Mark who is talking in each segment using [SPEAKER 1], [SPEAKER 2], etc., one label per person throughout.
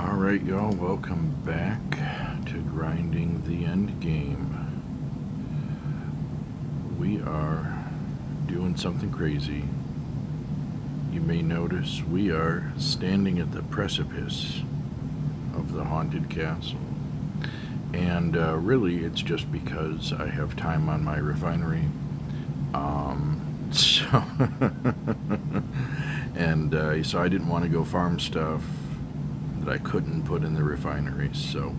[SPEAKER 1] Alright, y'all, welcome back to Grinding the End Game. We are doing something crazy. You may notice we are standing at the precipice of the haunted castle. And really, it's just because I have time on my refinery. So I didn't want to go farm stuff that I couldn't put in the refinery. So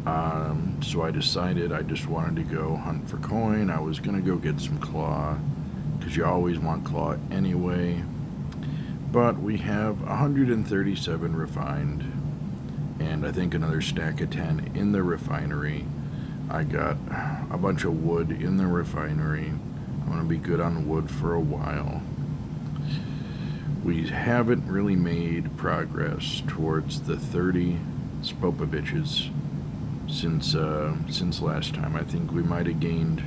[SPEAKER 1] I decided I just wanted to go hunt for coin. I was gonna go get some claw, because you always want claw anyway. But we have 137 refined, and I think another stack of 10 in the refinery. I got a bunch of wood in the refinery. I'm gonna be good on wood for a while. We haven't really made progress towards the 30 Spopoviches since last time. I think we might have gained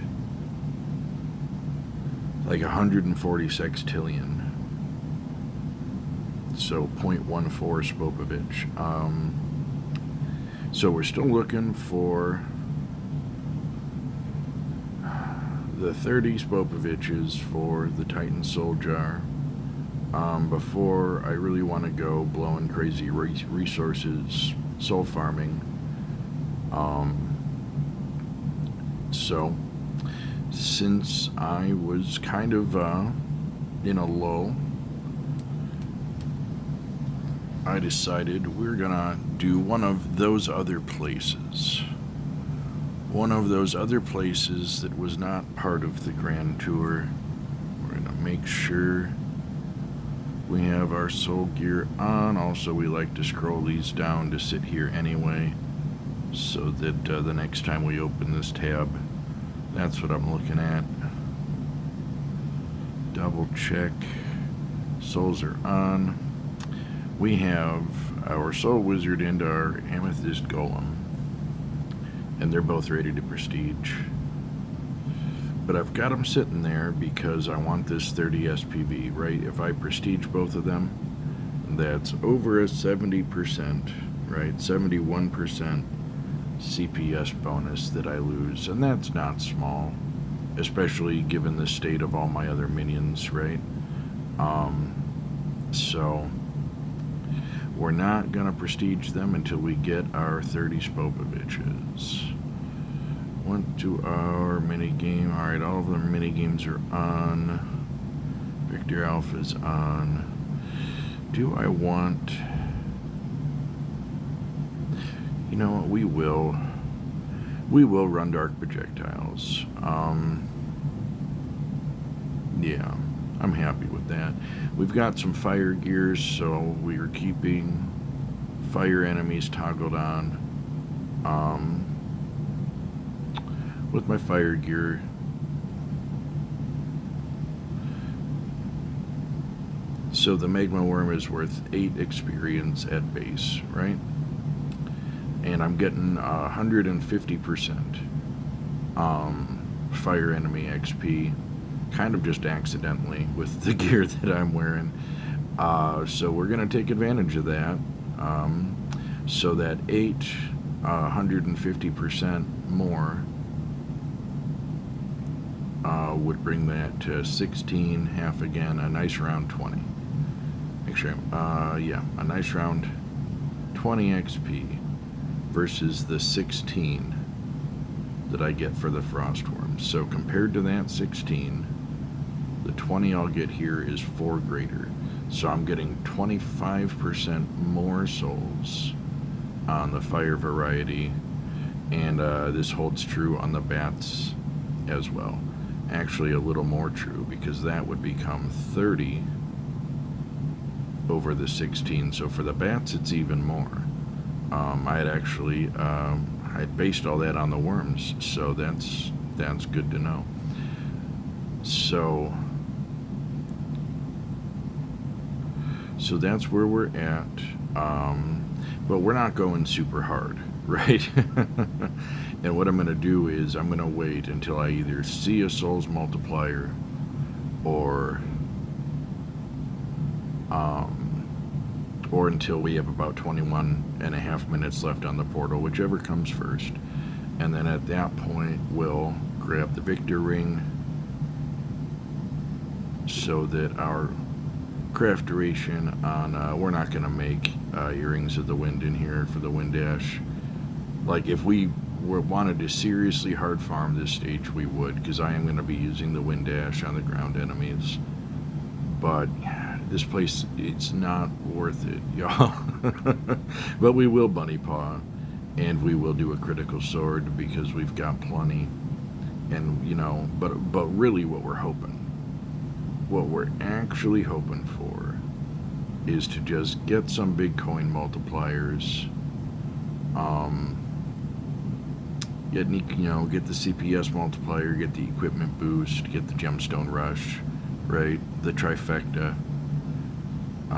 [SPEAKER 1] like 140 sextillion. So 0.14 Spopovich. So we're still looking for the 30 Spopoviches for the Titan Soul Jar. Before I really want to go blowing crazy resources, soul farming. So since I was kind of in a lull, I decided we're gonna do one of those other places. One of those other places that was not part of the Grand Tour. We're gonna make sure we have our soul gear on. Also, we like to scroll these down to sit here anyway, so that the next time we open this tab, that's what I'm looking at. Double check. Souls are on. We have our soul wizard and our amethyst golem, and they're both ready to prestige. But I've got them sitting there because I want this 30 SPV, right? If I prestige both of them, that's over a 70%, right? 71% CPS bonus that I lose, and that's not small, especially given the state of all my other minions, right? So we're not gonna prestige them until we get our 30 Spopoviches. Went to our mini game. Alright, all of the mini games are on. Victor Alpha's on. Do I want... You know what, we will run dark projectiles. Yeah, I'm happy with that. We've got some fire gears, so we are keeping fire enemies toggled on. With my fire gear, so the magma worm is worth 8 experience at base, right? And I'm getting 150% fire enemy XP, kind of just accidentally with the gear that I'm wearing. So we're gonna take advantage of that. So that 150% more would bring that to 16, half again, a nice round 20. Actually, yeah, a nice round 20 XP versus the 16 that I get for the Frostworm. So compared to that 16, the 20 I'll get here is 4 greater. So I'm getting 25% more souls on the fire variety, and this holds true on the bats as well. Actually, a little more true, because that would become 30 over the 16. So for the bats, it's even more. I had actually I'd based all that on the worms, so that's good to know. So that's where we're at. But we're not going super hard, right? And what I'm going to do is I'm going to wait until I either see a souls multiplier or until we have about 21 and a half minutes left on the portal, whichever comes first. And then at that point, we'll grab the Victor ring so that our craft duration on, we're not going to make Earrings of the Wind in here for the Wind Dash. Like, if we wanted to seriously hard farm this stage, we would, because I am going to be using the Wind Dash on the ground enemies. But this place, it's not worth it, y'all. But we will Bunny Paw, and we will do a critical sword because we've got plenty. And, you know, but really what we're actually hoping for is to just get some big coin multipliers, get the CPS multiplier, get the equipment boost, get the gemstone rush, right? The trifecta.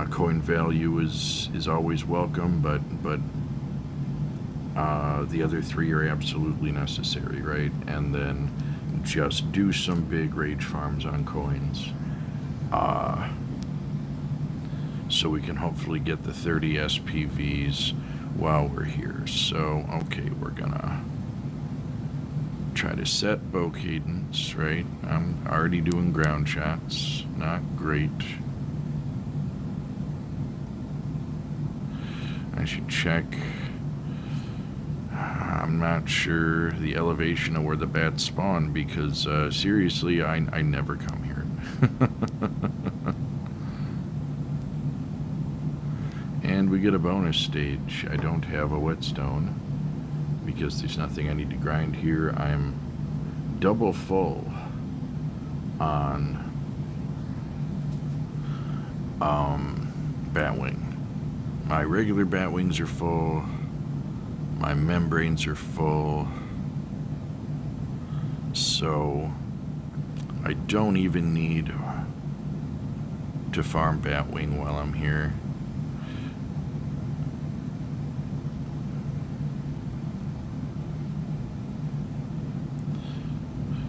[SPEAKER 1] Coin value is always welcome, but the other three are absolutely necessary, right? And then just do some big rage farms on coins, so we can hopefully get the 30 SPVs while we're here. So, okay, we're gonna try to set bow cadence, right? I'm already doing ground shots, not great. I should check. I'm not sure the elevation of where the bats spawn because, seriously, I never come here. And we get a bonus stage. I don't have a whetstone because there's nothing I need to grind here. I'm double full on Batwing. My regular Batwings are full. My membranes are full. So I don't even need to farm Batwing while I'm here.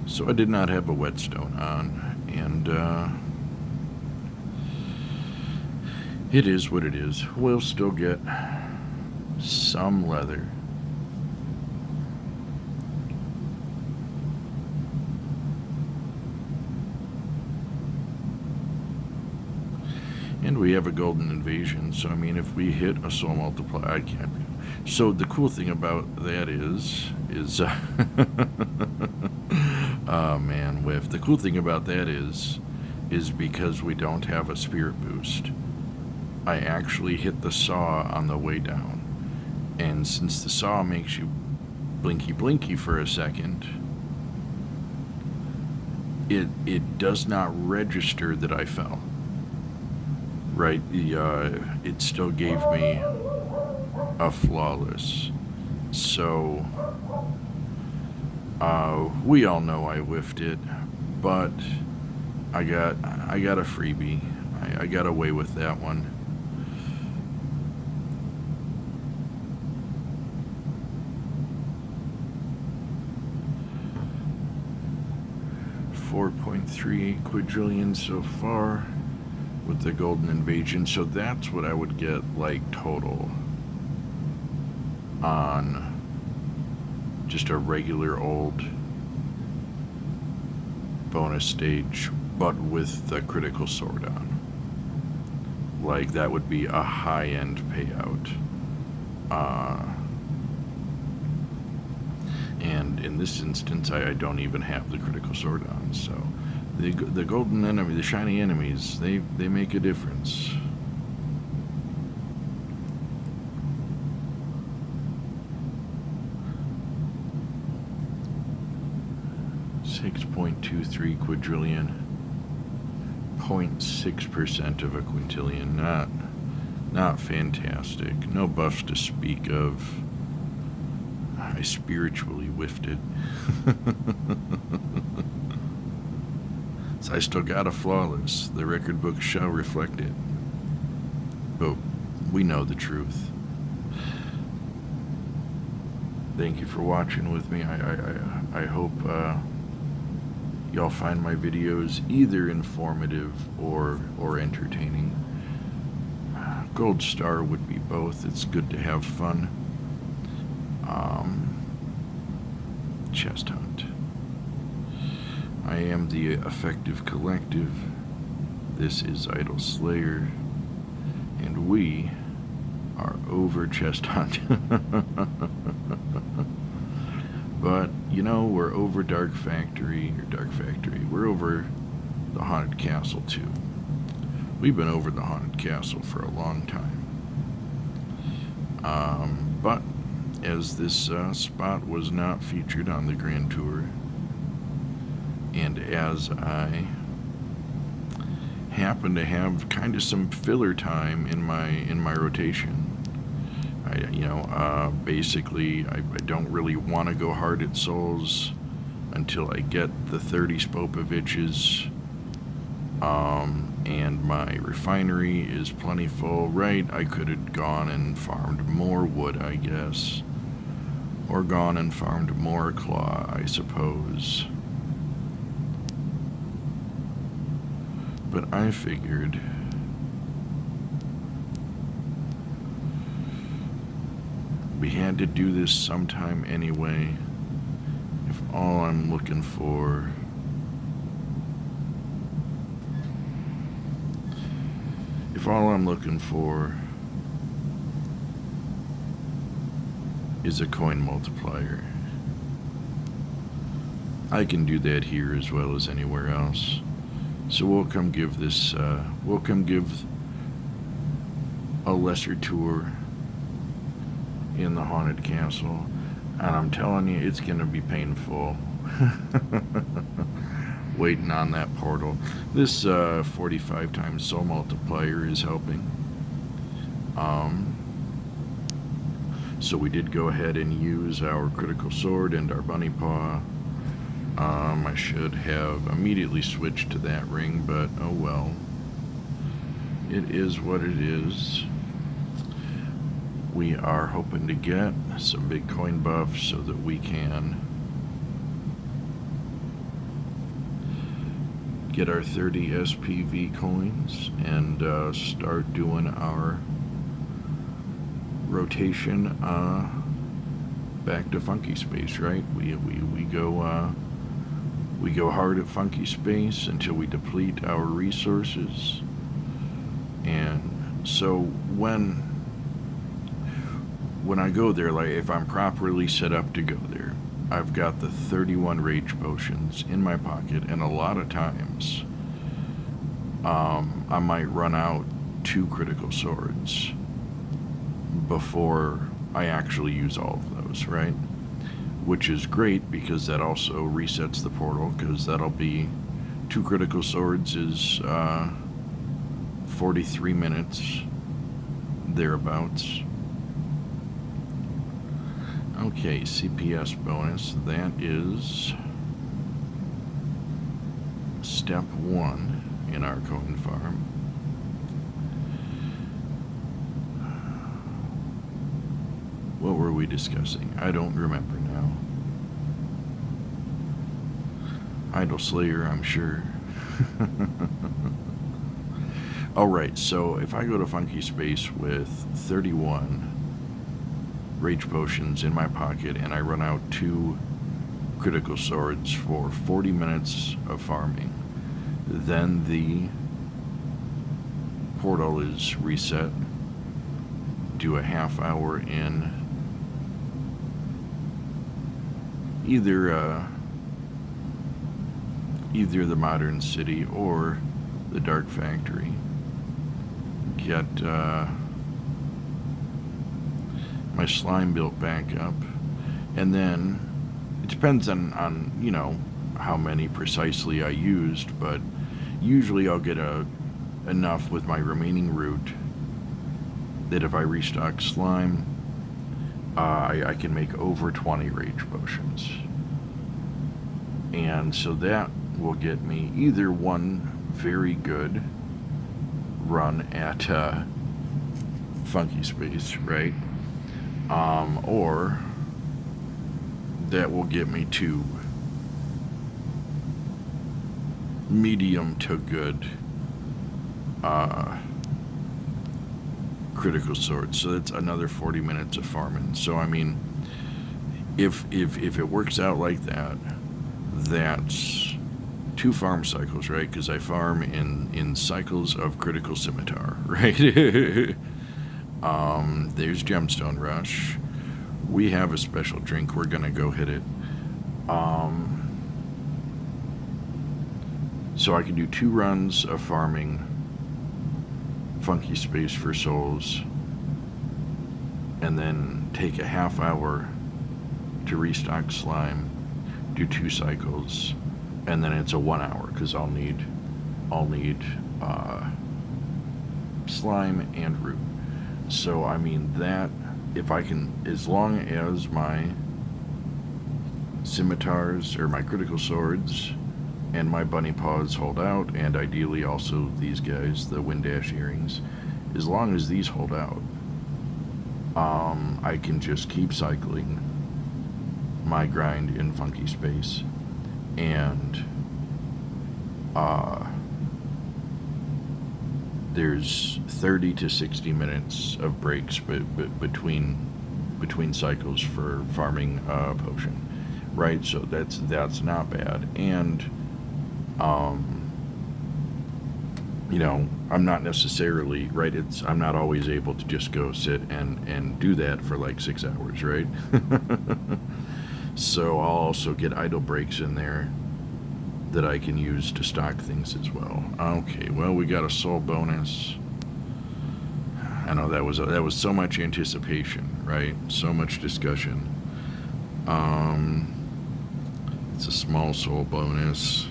[SPEAKER 1] So I did not have a whetstone on, and it is what it is. We'll still get some leather. And we have a golden invasion, so I mean, if we hit a soul multiplier, I can't. So the cool thing about that is oh man, whiff. The cool thing about that is because we don't have a spirit boost, I actually hit the saw on the way down. And since the saw makes you blinky for a second, it does not register that I fell. Right? It still gave me a flawless. So we all know I whiffed it, but I got a freebie. I got away with that one. $4.38 quadrillion so far with the golden invasion, so that's what I would get like total on just a regular old bonus stage, but with the critical sword on. Like, that would be a high-end payout. And in this instance, I don't even have the critical sword on, so the golden enemy, the shiny enemies, they make a difference. $6.23 quadrillion, 0.6% of a quintillion. Not fantastic. No buffs to speak of. I spiritually whiffed it. So I still got a flawless. The record book shall reflect it. But we know the truth. Thank you for watching with me. I hope y'all find my videos either informative or entertaining. Gold Star would be both. It's good to have fun. Chest hunt. I am the Effective Collective. This is Idle Slayer. And we are over chest hunt. But, we're over Dark Factory. We're over the Haunted Castle, too. We've been over the Haunted Castle for a long time. But as this spot was not featured on the Grand Tour, and as I happen to have kind of some filler time in my rotation, basically I don't really want to go hard at souls until I get the 30 Spopoviches, and my refinery is plentiful. Right, I could have gone and farmed more wood, I guess, or gone and farmed more claw, I suppose. But I figured we had to do this sometime anyway. If all I'm looking for is a coin multiplier, I can do that here as well as anywhere else. So we'll come give a lesser tour in the Haunted Castle, and I'm telling you, it's gonna be painful. Waiting on that portal. This 45 times soul multiplier is helping. So we did go ahead and use our critical sword and our bunny paw. I should have immediately switched to that ring, but oh well. It is what it is. We are hoping to get some big coin buffs so that we can get our 30 SPV coins and start doing our rotation back to Funky Space, right? We go hard at Funky Space until we deplete our resources. And so when I go there, like if I'm properly set up to go there, I've got the 31 rage potions in my pocket, and a lot of times I might run out 2 critical swords before I actually use all of those, right? Which is great because that also resets the portal, because that'll be 2 critical swords is 43 minutes, thereabouts. Okay, CPS bonus, that is step 1 in our coin farm. What were we discussing? I don't remember now. Idle Slayer, I'm sure. Alright, so if I go to Funky Space with 31 rage potions in my pocket and I run out 2 critical swords for 40 minutes of farming, then the portal is reset. Do a half hour in either the Modern City or the Dark Factory. Get my slime built back up, and then it depends on how many precisely I used, but usually I'll get enough with my remaining root that if I restock slime, I can make over 20 rage potions. And so that will get me either one very good run at Funky Space, right? Or that will get me 2 medium to good critical sword. So that's another 40 minutes of farming. So I mean, if it works out like that, that's 2 farm cycles, right? Because I farm in cycles of critical scimitar, right? There's Gemstone Rush. We have a special drink. We're gonna go hit it. So I can do 2 runs of farming Funky Space for souls, and then take a half hour to restock slime, do 2 cycles, and then it's a 1 hour because I'll need slime and root. So I mean that if I can, as long as my scimitars or my critical swords and my bunny paws hold out, and ideally also these guys, the Windash earrings, as long as these hold out, I can just keep cycling my grind in Funky Space, and there's 30 to 60 minutes of breaks between cycles for farming a potion, right? So that's not bad. And you know, I'm not necessarily, right, I'm not always able to just go sit and do that for like 6 hours, right? So I'll also get idle breaks in there that I can use to stock things as well. Okay, well, we got a soul bonus. I know that was so much anticipation, right? So much discussion. It's a small soul bonus.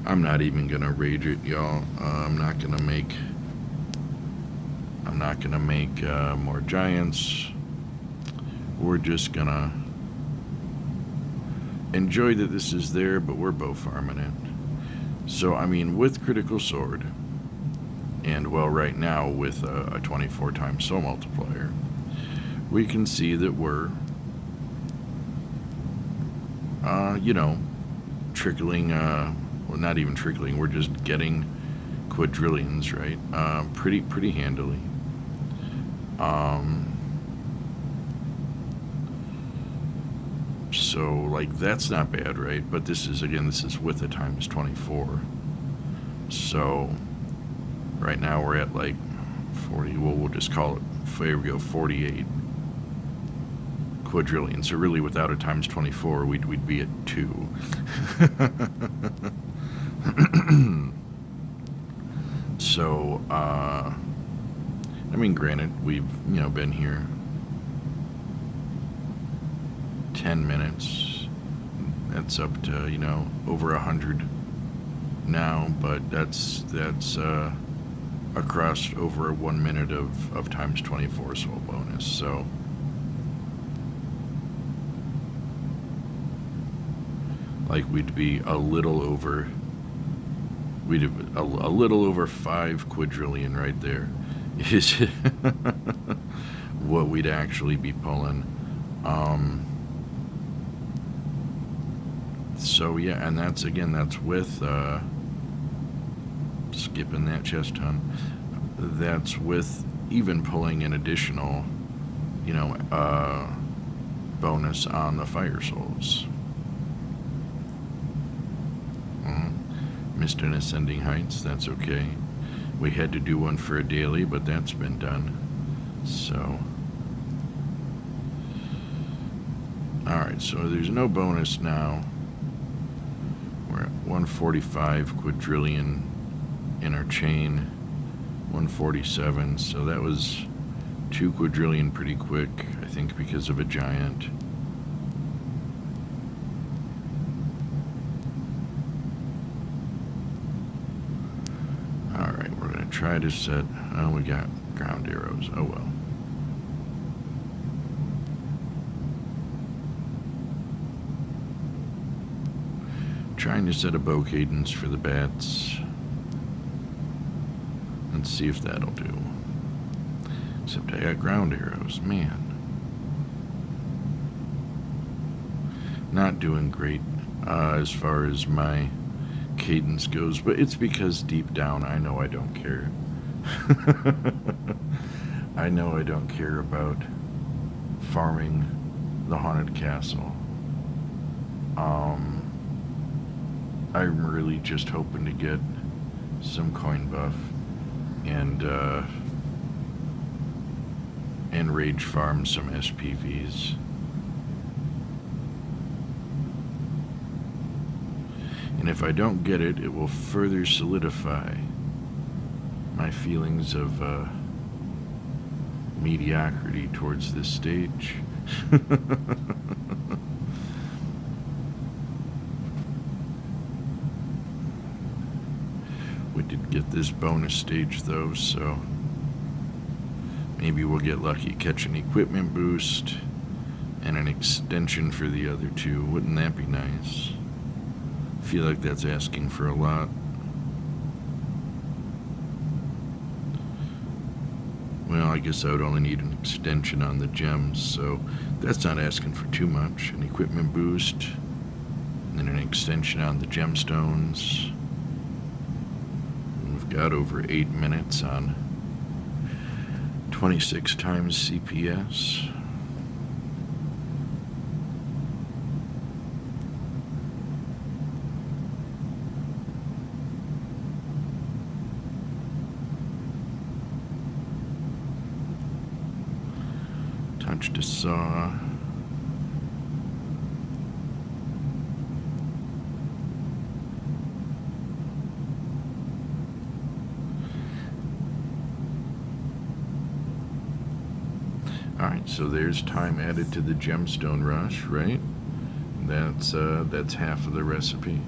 [SPEAKER 1] I'm not even gonna rage it, y'all. I'm not gonna make more giants. We're just gonna enjoy that this is there, but we're both farming it. So I mean, with critical sword, and well, right now with a 24 times soul multiplier, we can see that we're you know, trickling, well, not even trickling, we're just getting quadrillions, right? Pretty handily. So, like, that's not bad, right? But this is with a times 24. So, right now we're at, like, 40, well, we'll just call it, here we go, 48 quadrillion. So really, without a times 24, we'd be at 2. So, I mean, granted, we've, you know, been here 10 minutes. That's up to, you know, over 100 now, but that's across over 1 minute of times 24 soul bonus. So, like, we'd be a little over 5 quadrillion right there is what we'd actually be pulling. So yeah, and that's with skipping that chest ton. That's with even pulling an additional, you know, bonus on the fire souls. Missed an ascending heights, that's okay. We had to do one for a daily, but that's been done. So, alright, so there's no bonus now. We're at 145 quadrillion in our chain, 147, so that was 2 quadrillion pretty quick, I think because of a giant. Try to set, oh, we got ground arrows, oh well. Trying to set a bow cadence for the bats. Let's see if that'll do. Except I got ground arrows, man. Not doing great as far as my cadence goes, but it's because deep down I know I don't care. I know I don't care about farming the Haunted Castle. I'm really just hoping to get some coin buff and rage farm some SPVs. And if I don't get it, it will further solidify my feelings of mediocrity towards this stage. We did get this bonus stage though, so maybe we'll get lucky, catch an equipment boost and an extension for the other two. Wouldn't that be nice? I feel like that's asking for a lot. Well, I guess I would only need an extension on the gems, so that's not asking for too much. An equipment boost, and then an extension on the gemstones. And we've got over 8 minutes on 26 times CPS. Touched a saw. Alright, so there's time added to the gemstone rush, right? That's half of the recipe.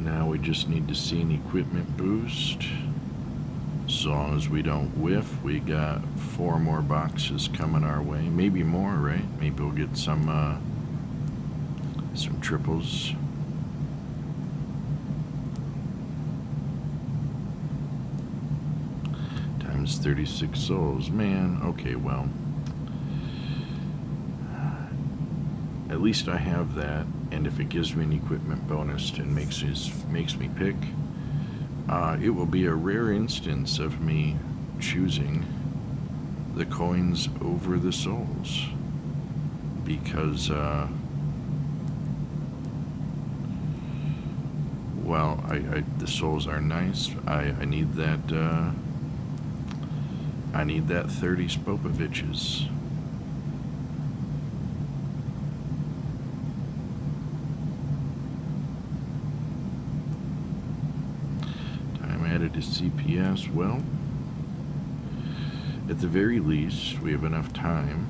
[SPEAKER 1] Now we just need to see an equipment boost. As long as we don't whiff, we got 4 more boxes coming our way. Maybe more, right? Maybe we'll get some triples. Times 36 souls. Man, okay, well. At least I have that, and if it gives me an equipment bonus and makes me pick, it will be a rare instance of me choosing the coins over the souls, because well, the souls are nice. I need that 30 Spopoviches. Added to CPS. Well, at the very least, we have enough time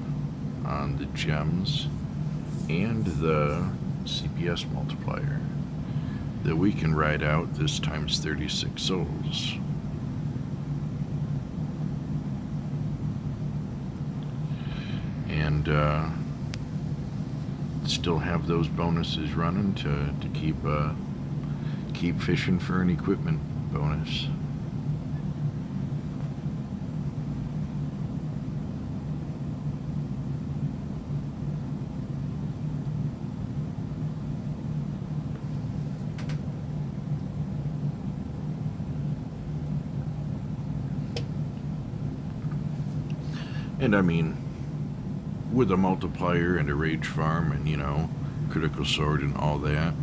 [SPEAKER 1] on the gems and the CPS multiplier that we can ride out this times 36 souls. And still have those bonuses running to keep fishing for an equipment bonus. And I mean, with a multiplier and a rage farm and, critical sword and all that,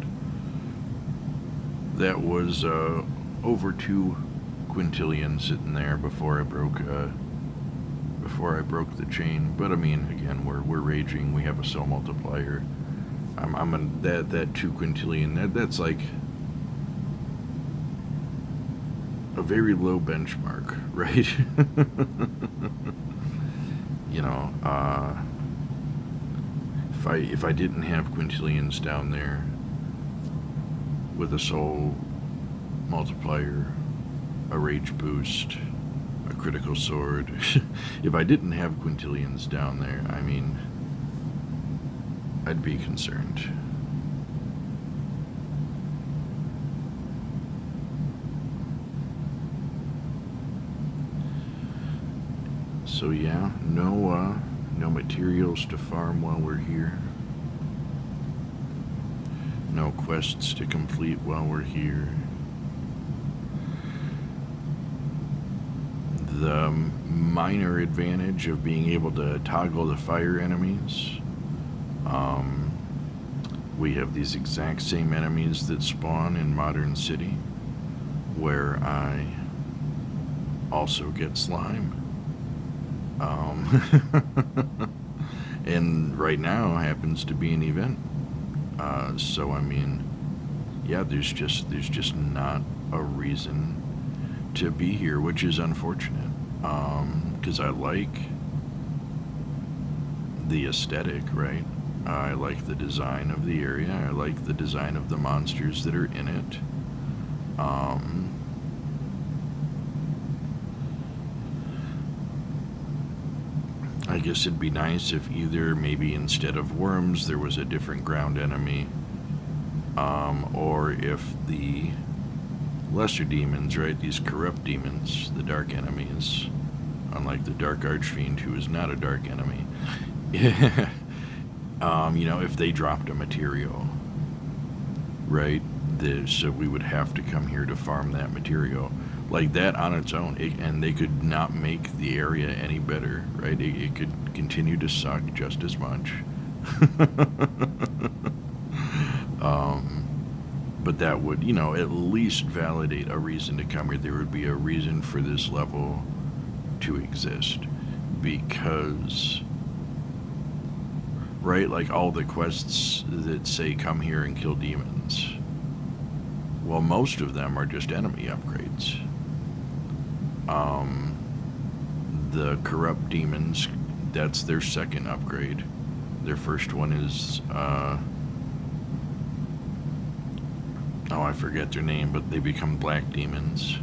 [SPEAKER 1] that was over 2 quintillion sitting there before I broke the chain. But I mean, again, we're raging. We have a soul multiplier. That 2 quintillion. That's like a very low benchmark, right? If I didn't have quintillions down there with a soul multiplier, a rage boost, a critical sword, if I didn't have quintillions down there, I mean, I'd be concerned. So yeah, no materials to farm while we're here. No quests to complete while we're here. the minor advantage of being able to toggle the fire enemies. We have these exact same enemies that spawn in Modern City, where I also get slime. And right now happens to be an event. So I mean, yeah, there's just not a reason to be here, which is unfortunate. Because I like the aesthetic, right? I like the design of the area. I like the design of the monsters that are in it. I guess it'd be nice if either maybe instead of worms there was a different ground enemy, or if the lesser demons, right, these corrupt demons, the dark enemies, unlike the Dark Archfiend, who is not a dark enemy, if they dropped a material, right, so we would have to come here to farm that material. Like that on its own, and they could not make the area any better, right? It could continue to suck just as much. But that would, at least validate a reason to come here. There would be a reason for this level to exist. Because, right, like all the quests that say come here and kill demons, well, most of them are just enemy upgrades. The corrupt demons, that's their second upgrade. Their first one is, I forget their name, but they become black demons.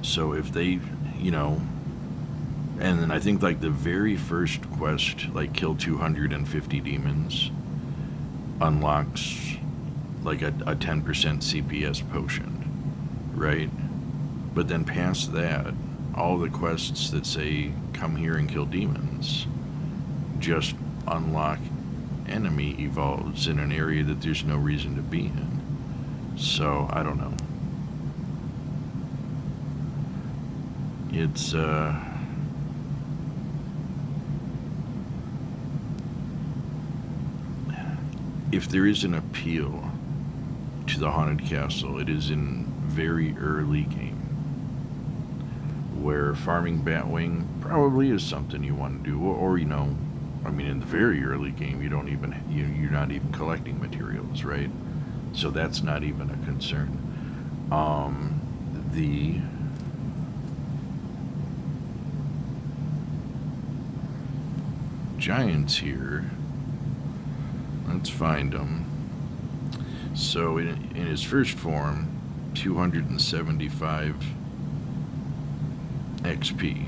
[SPEAKER 1] So if they, and then I think like the very first quest, like kill 250 demons, unlocks like a 10% CPS potion, right? But then past that, all the quests that say come here and kill demons just unlock enemy evolves in an area that there's no reason to be in. So I don't know. It's if there is an appeal to the Haunted Castle, it is in very early game, where farming Batwing probably is something you want to do, or in the very early game, you're not even collecting materials, right? So that's not even a concern. The giants here, let's find them. So in his first form, 275 XP.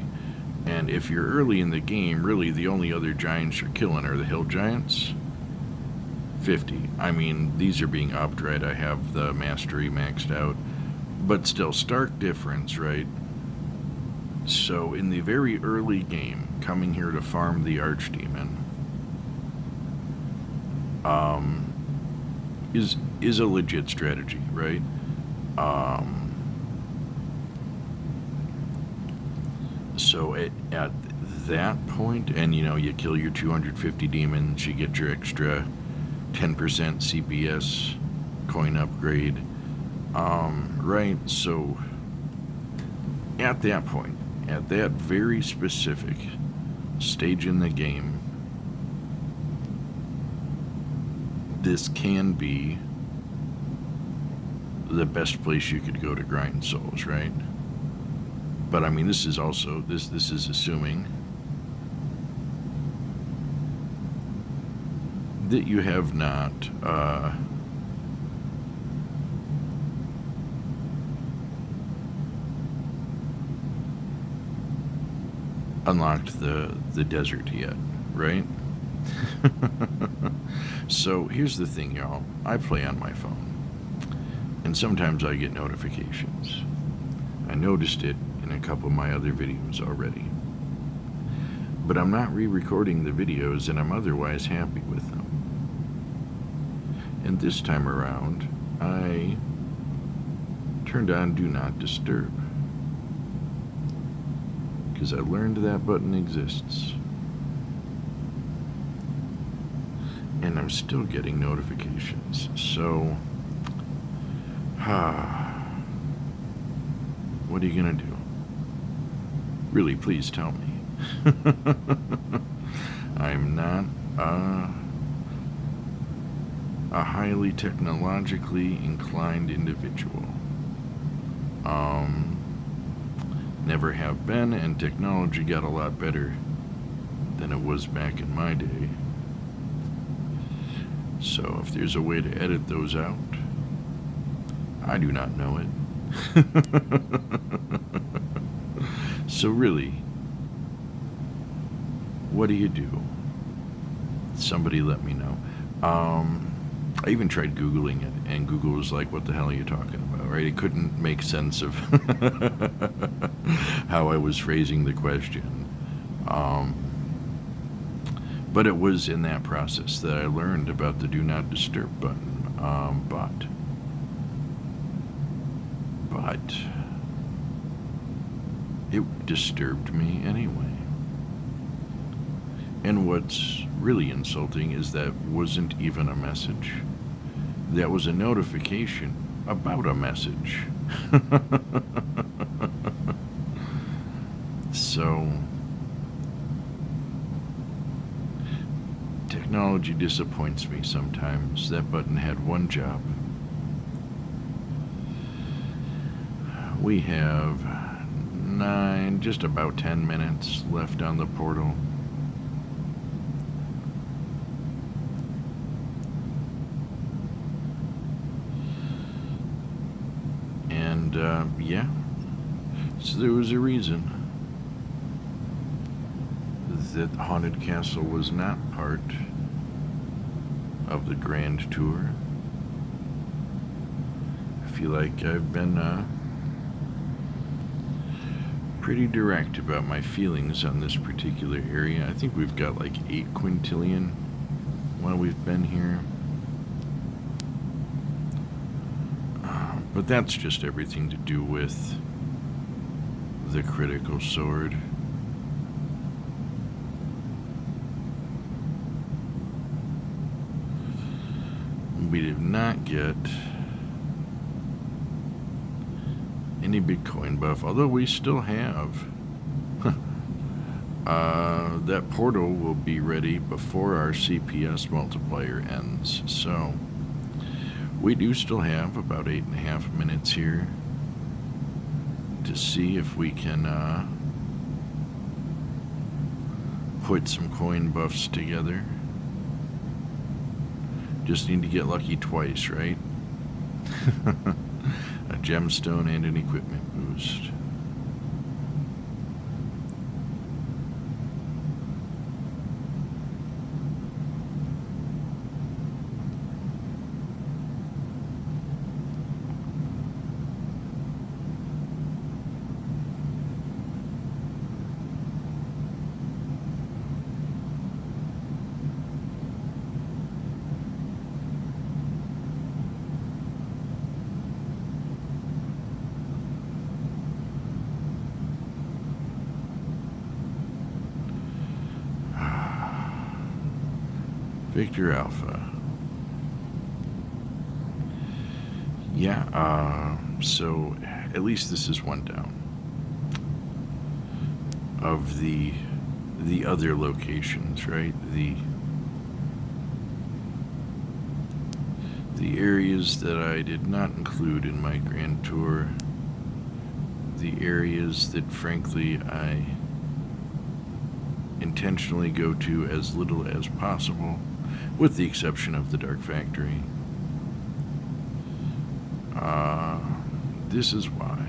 [SPEAKER 1] And if you're early in the game, really the only other giants you're killing are the hill giants. 50. I mean, these are being upped, right? I have the mastery maxed out. But still, stark difference, right? So in the very early game, coming here to farm the Archdemon is a legit strategy, right? So at that point, and you kill your 250 demons, you get your extra 10% CPS coin upgrade, right? So at that point, at that very specific stage in the game, this can be the best place you could go to grind souls, right? But I mean, this is also, this is assuming that you have not unlocked the desert yet, right? So here's the thing, y'all. I play on my phone, and sometimes I get notifications. I noticed it in a couple of my other videos already. But I'm not re-recording the videos, and I'm otherwise happy with them. And this time around, I turned on Do Not Disturb, because I learned that button exists. And I'm still getting notifications. So, what are you gonna do? Really, please tell me. I'm not a highly technologically inclined individual. Never have been, and technology got a lot better than it was back in my day. So if there's a way to edit those out, I do not know it. So really, what do you do? Somebody let me know. I even tried Googling it, and Google was like, what the hell are you talking about, right? It couldn't make sense of how I was phrasing the question. But it was in that process that I learned about the Do Not Disturb button. But it disturbed me anyway. And what's really insulting is that wasn't even a message. That was a notification about a message. So, technology disappoints me sometimes. That button had one job. We have just about 10 minutes left on the portal. And, yeah. So there was a reason that Haunted Castle was not part of the Grand Tour. I feel like I've been pretty direct about my feelings on this particular area. I think we've got like 8 quintillion while we've been here. But that's just everything to do with the critical sword. We did not get any Bitcoin buff, although we still have. That portal will be ready before our CPS multiplier ends, so we do still have about 8.5 minutes here to see if we can put some coin buffs together. Just need to get lucky twice, right? A gemstone and an equipment boost. Victor Alpha. Yeah, so at least this is one down. Of the other locations, right? The areas that I did not include in my grand tour, the areas that frankly I intentionally go to as little as possible, with the exception of the Dark Factory. This is why.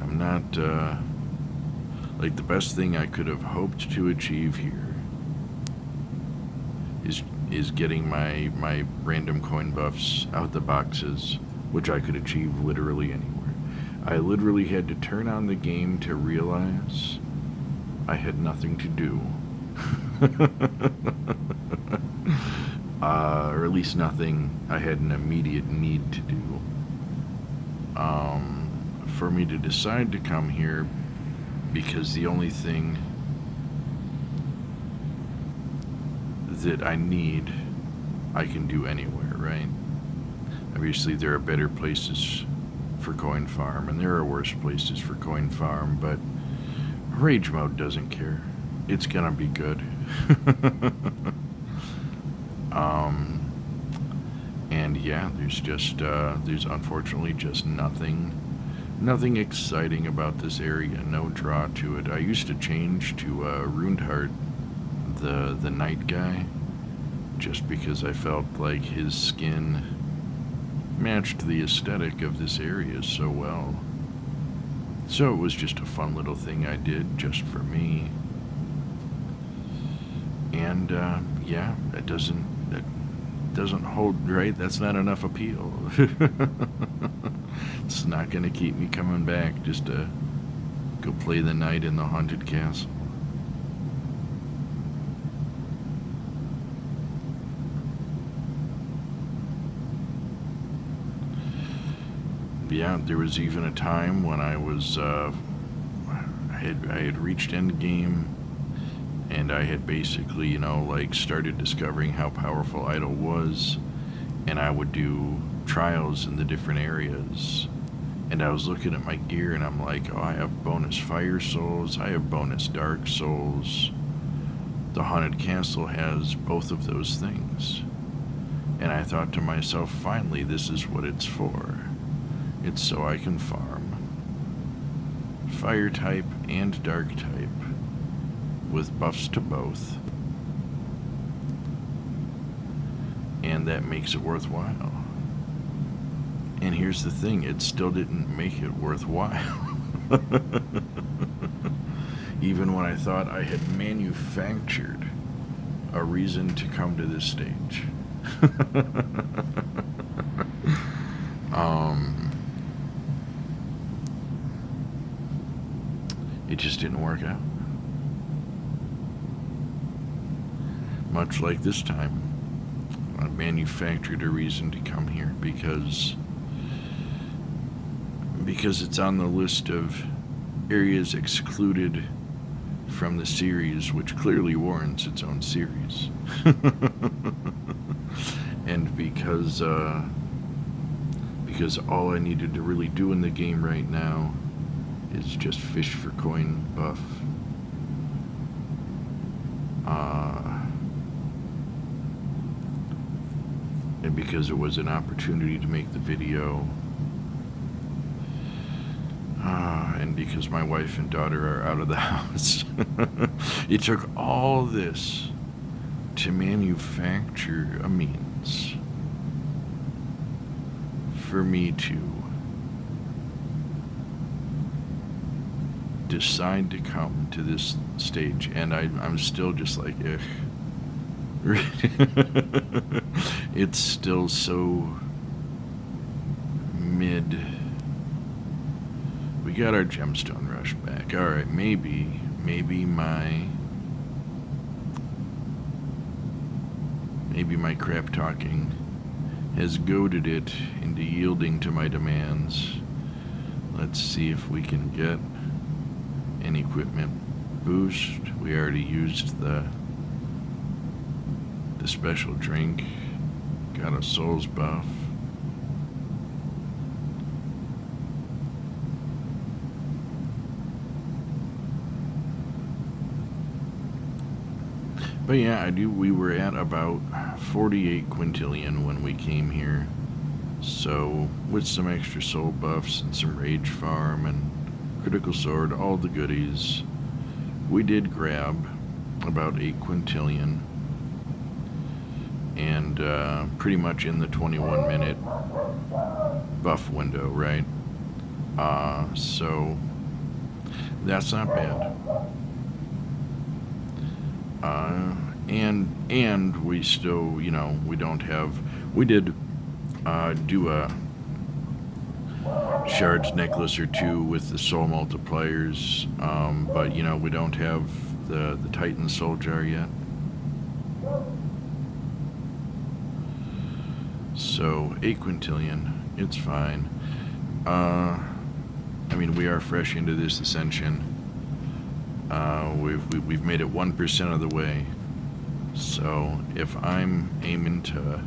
[SPEAKER 1] I'm not, like, the best thing I could have hoped to achieve here is getting my random coin buffs out the boxes, which I could achieve literally anywhere. I literally had to turn on the game to realize I had nothing to do Or at least nothing I had an immediate need to do. For me to decide to come here, because the only thing that I need, I can do anywhere, right? Obviously, there are better places for Coin Farm, and there are worse places for Coin Farm, but Rage Mode doesn't care. It's gonna be good. And yeah, there's unfortunately just nothing exciting about this area, no draw to it. I used to change to Runeheart, the night guy, just because I felt like his skin matched the aesthetic of this area so well. So it was just a fun little thing I did just for me. And yeah, that doesn't hold, right? That's not enough appeal. It's not gonna keep me coming back just to go play the night in the haunted castle. Yeah, there was even a time when I was I had reached endgame, and I had basically, like started discovering how powerful Idol was, and I would do trials in the different areas. And I was looking at my gear and I'm like, oh, I have bonus fire souls, I have bonus dark souls. The haunted castle has both of those things. And I thought to myself, finally, this is what it's for. It's so I can farm fire type and dark type with buffs to both. And that makes it worthwhile. And here's the thing, it still didn't make it worthwhile. Even when I thought I had manufactured a reason to come to this stage. It just didn't work out. Much like this time, I manufactured a reason to come here because it's on the list of areas excluded from the series, which clearly warrants its own series. And because all I needed to really do in the game right now is just fish for coin buff. And because it was an opportunity to make the video, and because my wife and daughter are out of the house, it took all this to manufacture a means for me to decide to come to this stage. And I'm still just like, ugh. It's still so mid. We got our gemstone rush back. Alright, maybe my crap talking has goaded it into yielding to my demands. Let's see if we can get an equipment boost. We already used the special drink. Got a souls buff. But yeah, we were at about 48 quintillion when we came here. So with some extra soul buffs and some rage farm and critical sword, all the goodies, we did grab about 8 quintillion. And pretty much in the 21-minute buff window, right? So that's not bad. And we still, we don't have. We did do a shards necklace or two with the soul multipliers, but we don't have the Titan soul jar yet. So 8 quintillion, it's fine. I mean, we are fresh into this ascension. We've made it 1% of the way. So if I'm aiming to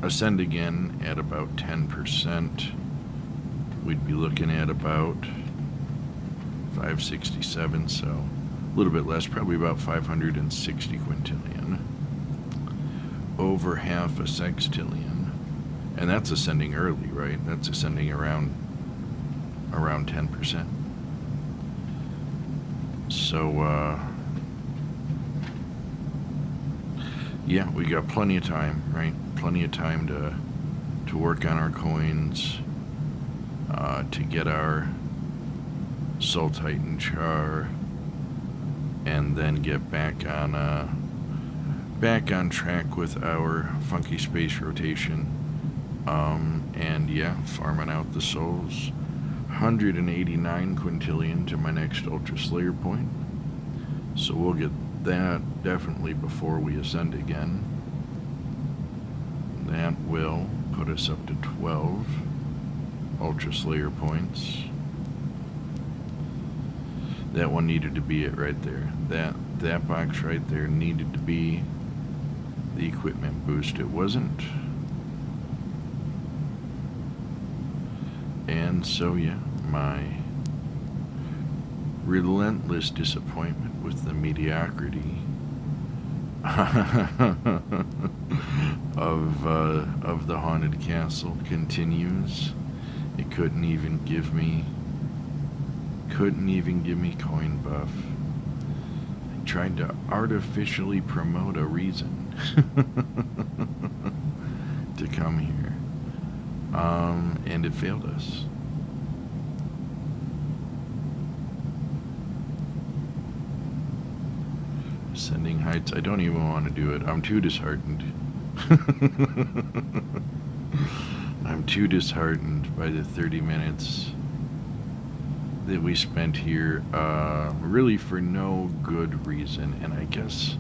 [SPEAKER 1] ascend again at about 10%, we'd be looking at about 567, so a little bit less, probably about 560 quintillion. Over half a sextillion. And that's ascending early, right? That's ascending around 10%. So, yeah, we got plenty of time, right? Plenty of time to work on our coins, to get our Soul Titan char, and then get back on track with our funky space rotation. And yeah, farming out the souls. 189 quintillion to my next Ultra Slayer point. So we'll get that definitely before we ascend again. That will put us up to 12 Ultra Slayer points. That one needed to be it right there. That box right there needed to be the equipment boost. It wasn't. And so yeah, my relentless disappointment with the mediocrity of the Haunted Castle continues. It couldn't even give me coin buff. I tried to artificially promote a reason to come here. And it failed us. Ascending Heights, I don't even want to do it. I'm too disheartened. I'm too disheartened by the 30 minutes that we spent here, really for no good reason. And I guess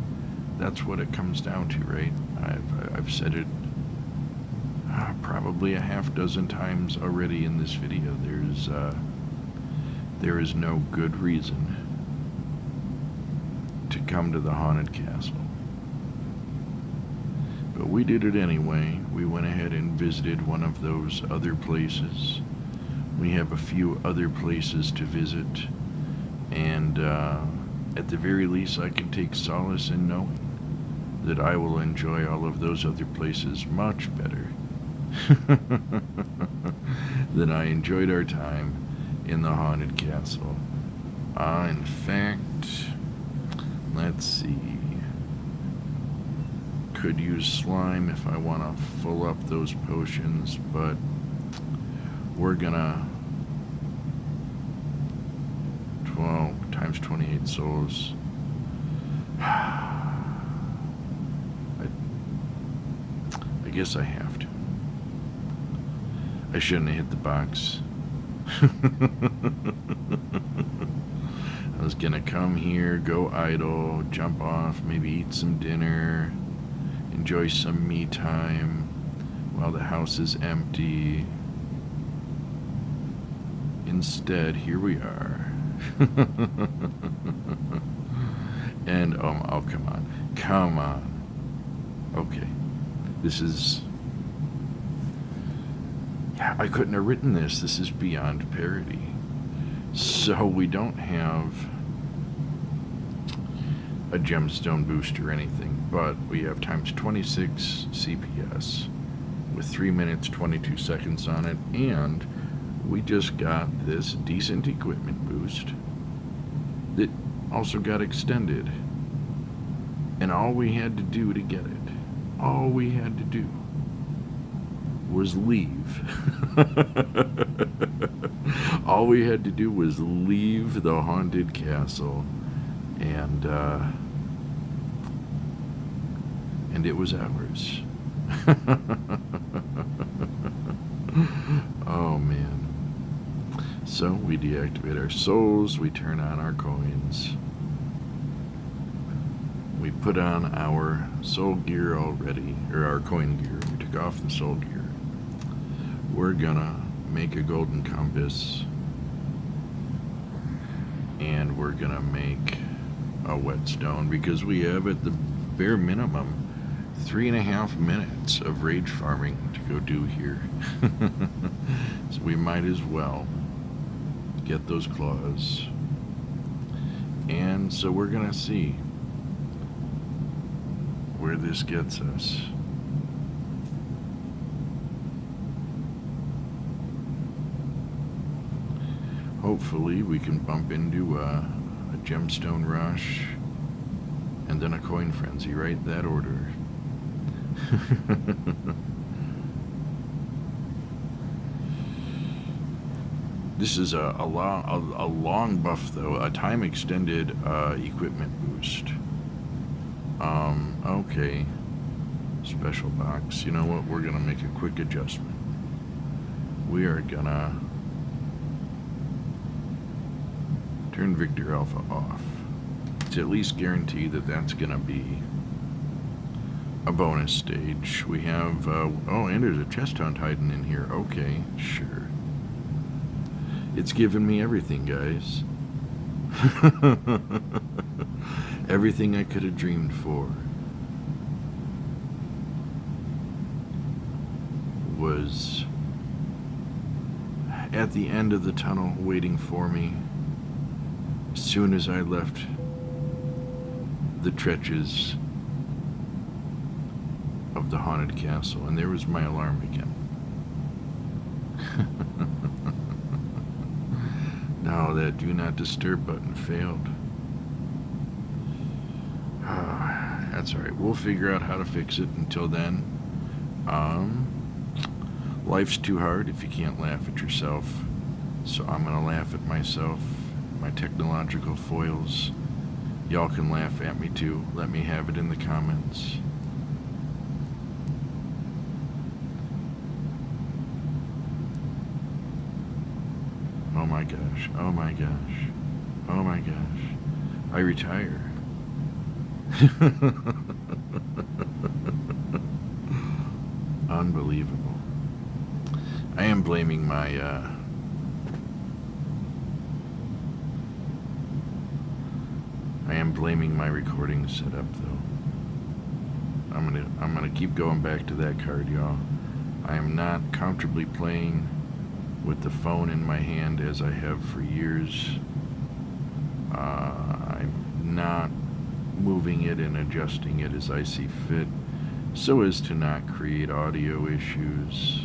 [SPEAKER 1] that's what it comes down to, right? I've said it probably a half dozen times already in this video. There is no good reason to come to the Haunted Castle. But we did it anyway. We went ahead and visited one of those other places. We have a few other places to visit, and at the very least I can take solace in knowing that I will enjoy all of those other places much better than I enjoyed our time in the Haunted Castle. In fact, let's see. Could use slime if I want to fill up those potions, but we're gonna 12 times 28 souls. I guess I have to. I shouldn't have hit the box. I was gonna come here, go idle, jump off, maybe eat some dinner, enjoy some me time while the house is empty. Instead, here we are. And, oh, come on. Okay. This is... Yeah, I couldn't have written this. This is beyond parody. So we don't have a gemstone boost or anything, but we have times 26 CPS with 3 minutes 22 seconds on it, and we just got this decent equipment boost that also got extended. And all we had to do to get it, all we had to do was leave. All we had to do was leave the Haunted Castle, and it was ours. Oh man. So we deactivate our souls, we turn on our coins. We put on our soul gear already, or our coin gear. We took off the soul gear. We're gonna make a golden compass, and we're gonna make a whetstone, because we have at the bare minimum 3.5 minutes of rage farming to go do here. So we might as well get those claws. And so we're gonna see where this gets us. Hopefully we can bump into a gemstone rush and then a coin frenzy, right? That order. This is a long buff, though, a time extended equipment boost. Okay, special box. You know what? We're gonna make a quick adjustment. We are gonna turn Victor Alpha off to at least guarantee that that's gonna be a bonus stage. We have oh, and there's a chest hunt hiding in here. Okay, sure. It's given me everything, guys. Everything I could have dreamed for was at the end of the tunnel waiting for me as soon as I left the trenches of the haunted castle. And there was my alarm again. No, that do not disturb button failed. That's alright. We'll figure out how to fix it. Until then, life's too hard if you can't laugh at yourself. So I'm gonna laugh at myself, my technological foils. Y'all can laugh at me too. Let me have it in the comments. Oh my gosh, oh my gosh, oh my gosh. I retire. Unbelievable. I am blaming my recording setup, though. I'm gonna keep going back to that card, y'all. I am not comfortably playing with the phone in my hand as I have for years. I'm not moving it and adjusting it as I see fit, so as to not create audio issues.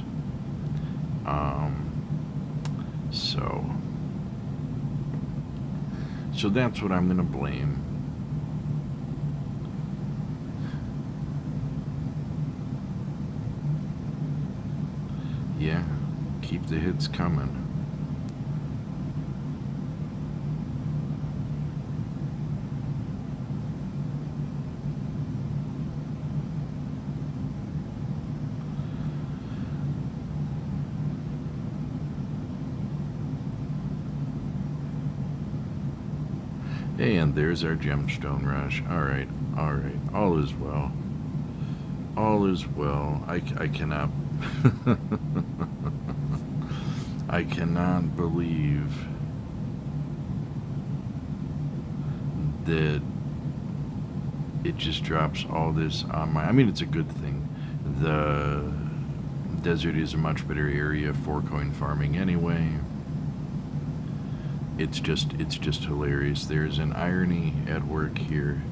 [SPEAKER 1] So that's what I'm gonna blame. Yeah, keep the hits coming. And there's our gemstone rush. Alright, all is well. All is well. I cannot I cannot believe that it just drops all this on my... I mean, it's a good thing. The desert is a much better area for coin farming anyway. It's just hilarious. There's an irony at work here.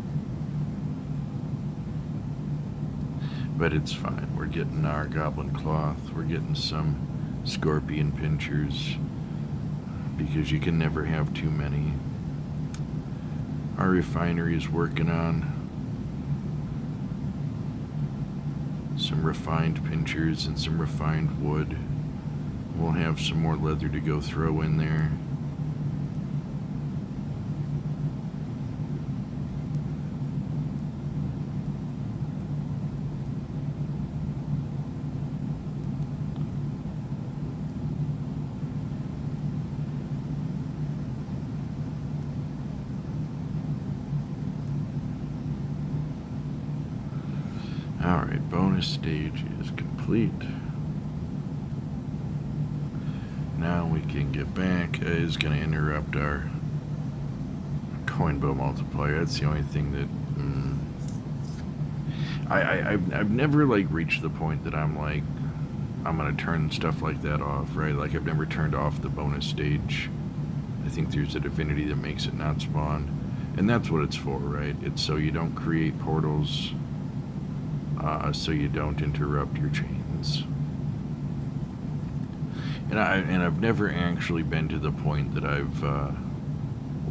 [SPEAKER 1] But it's fine. We're getting our goblin cloth. We're getting some scorpion pinchers, because you can never have too many. Our refinery is working on some refined pinchers and some refined wood. We'll have some more leather to go throw in there. Alright, bonus stage is complete. Now we can get back. It is going to interrupt our coin bow multiplier. That's the only thing that I've never like reached the point that I'm like I'm gonna turn stuff like that off, right? Like I've never turned off the bonus stage. I think there's a divinity that makes it not spawn, and that's what it's for, right? It's so you don't create portals, so you don't interrupt your chains. And I've never actually been to the point that I've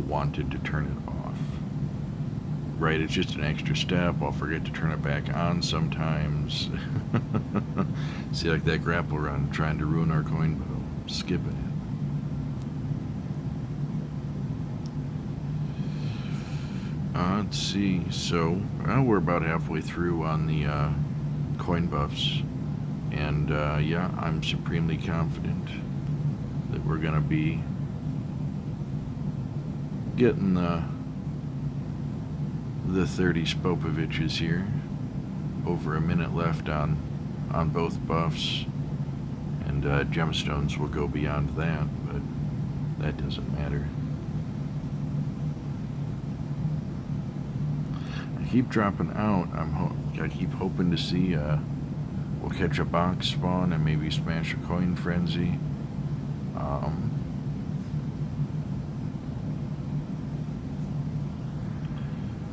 [SPEAKER 1] wanted to turn it off. Right, it's just an extra step. I'll forget to turn it back on sometimes. See, like that grapple run trying to ruin our coin bow. Skipping it. Let's see. So, we're about halfway through on the coin buffs. And, yeah, I'm supremely confident that we're going to be getting the 30 Spopoviches here. Over a minute left on both buffs, and gemstones will go beyond that, but that doesn't matter. I keep dropping out. I keep hoping to see we'll catch a box spawn and maybe smash a coin frenzy.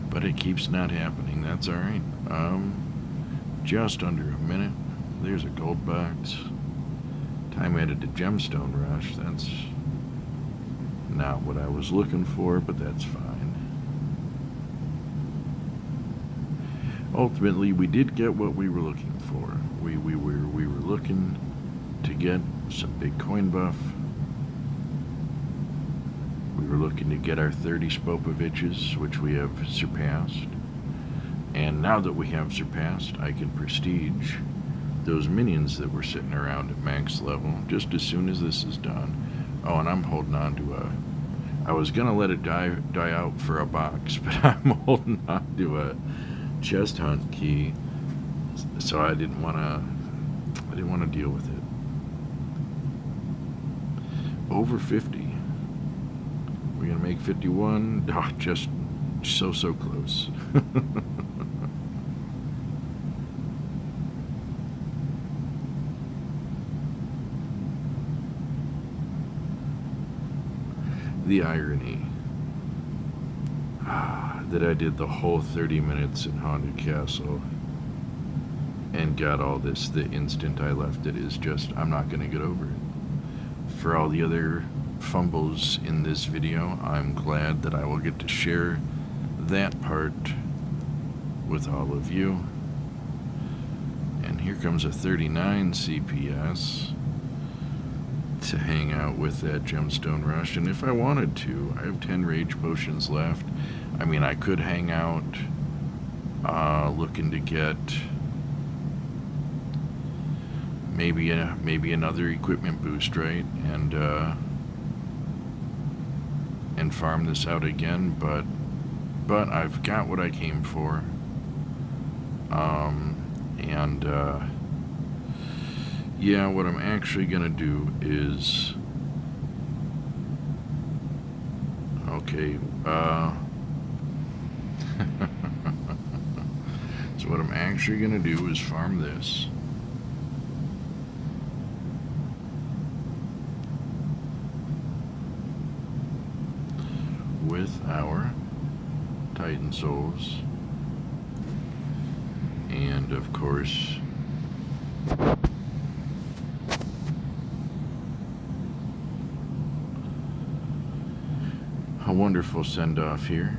[SPEAKER 1] But it keeps not happening. That's alright. Just under a minute. There's a gold box. Time added to gemstone rush. That's not what I was looking for, but that's fine. Ultimately, we did get what we were looking for. We were looking to get some big coin buff. We were looking to get our 30 Spopoviches, which we have surpassed. And now that we have surpassed, I can prestige those minions that were sitting around at max level just as soon as this is done. Oh, and I'm holding on to I was gonna let it die out for a box, but I'm holding on to a chest hunt key, so I didn't want to deal with it. Over 50. We're gonna make 51. Oh, just so close. The irony that I did the whole 30 minutes in Haunted Castle and got all this the instant I left it is just, I'm not going to get over it. For all the other fumbles in this video, I'm glad that I will get to share that part with all of you. And here comes a 39 CPS to hang out with that gemstone rush. And if I wanted to, I have 10 rage potions left. I mean, I could hang out looking to get maybe another equipment boost, right? And farm this out again, but I've got what I came for. Yeah, what I'm actually gonna do is, okay, so what I'm actually gonna do is farm this. With our Titan Souls. And of course, a wonderful send-off here.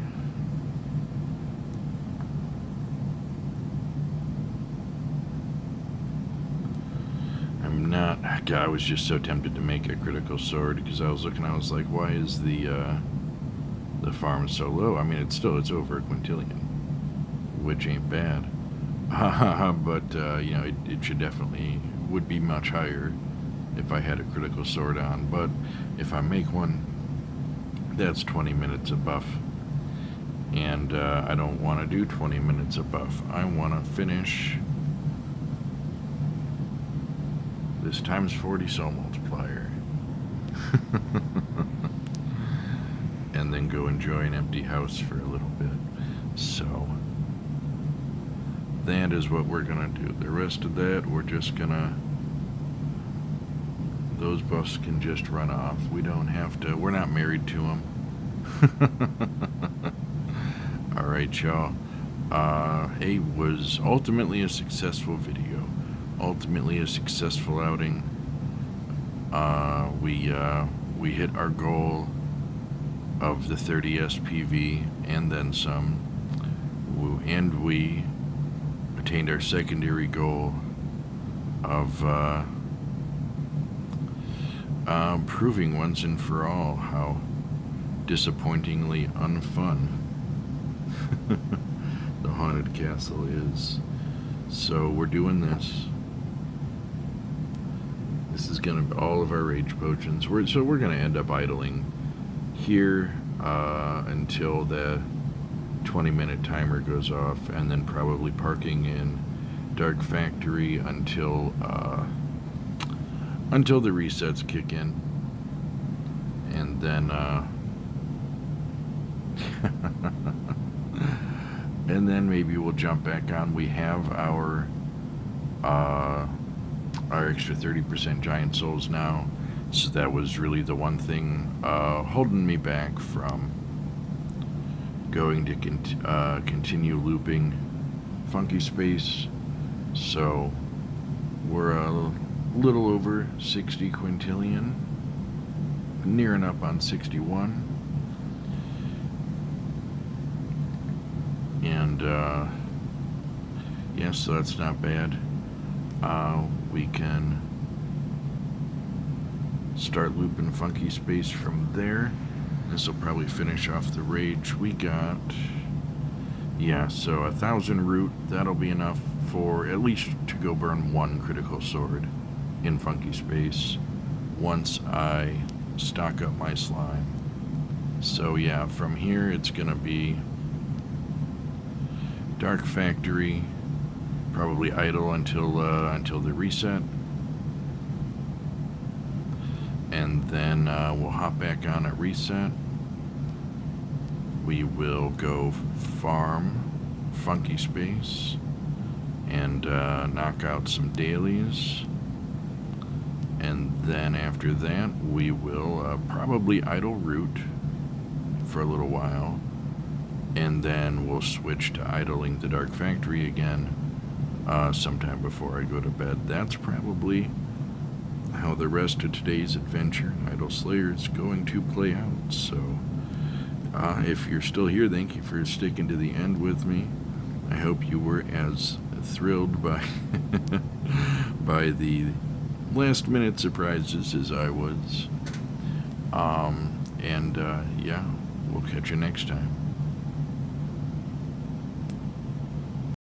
[SPEAKER 1] I'm not, God, I was just so tempted to make a critical sword because I was looking, I was like, why is the farm so low? I mean, it's over a quintillion, which ain't bad. But, you know, it should definitely, would be much higher if I had a critical sword on. But if I make one, that's 20 minutes of buff. And I don't want to do 20 minutes of buff. I want to finish this times 40 soul multiplier. And then go enjoy an empty house for a little bit. So that is what we're gonna do. The rest of that, we're just gonna, those buffs can just run off. We don't have to, we're not married to them. Alright, y'all. It was ultimately a successful video. Ultimately a successful outing. We hit our goal of the 30 SPV and then some. And we attained our secondary goal of proving once and for all how disappointingly unfun the Haunted Castle is. So we're doing this. This is gonna be all of our rage potions. So we're gonna end up idling here until the 20-minute timer goes off, and then probably parking in Dark Factory until the resets kick in, and then and then maybe we'll jump back on. We have our extra 30% giant souls now, so that was really the one thing holding me back from going to continue looping Funky Space. So we're a little over 60 quintillion, nearing up on 61, and yeah, so that's not bad. We can start looping Funky Space from there. This will probably finish off the rage. We got, yeah, so 1,000 root. That'll be enough for at least to go burn one critical sword in Funky Space once I stock up my slime. So yeah, from here it's gonna be Dark Factory, probably idle until the reset, and then we'll hop back on at reset. We will go farm Funky Space and knock out some dailies, and then after that we will probably idle root for a little while, and then we'll switch to idling the Dark Factory again sometime before I go to bed. That's probably how the rest of today's adventure in Idle Slayer is going to play out. So if you're still here, thank you for sticking to the end with me. I hope you were as thrilled by by the last minute surprises as I was. Yeah, we'll catch you next time.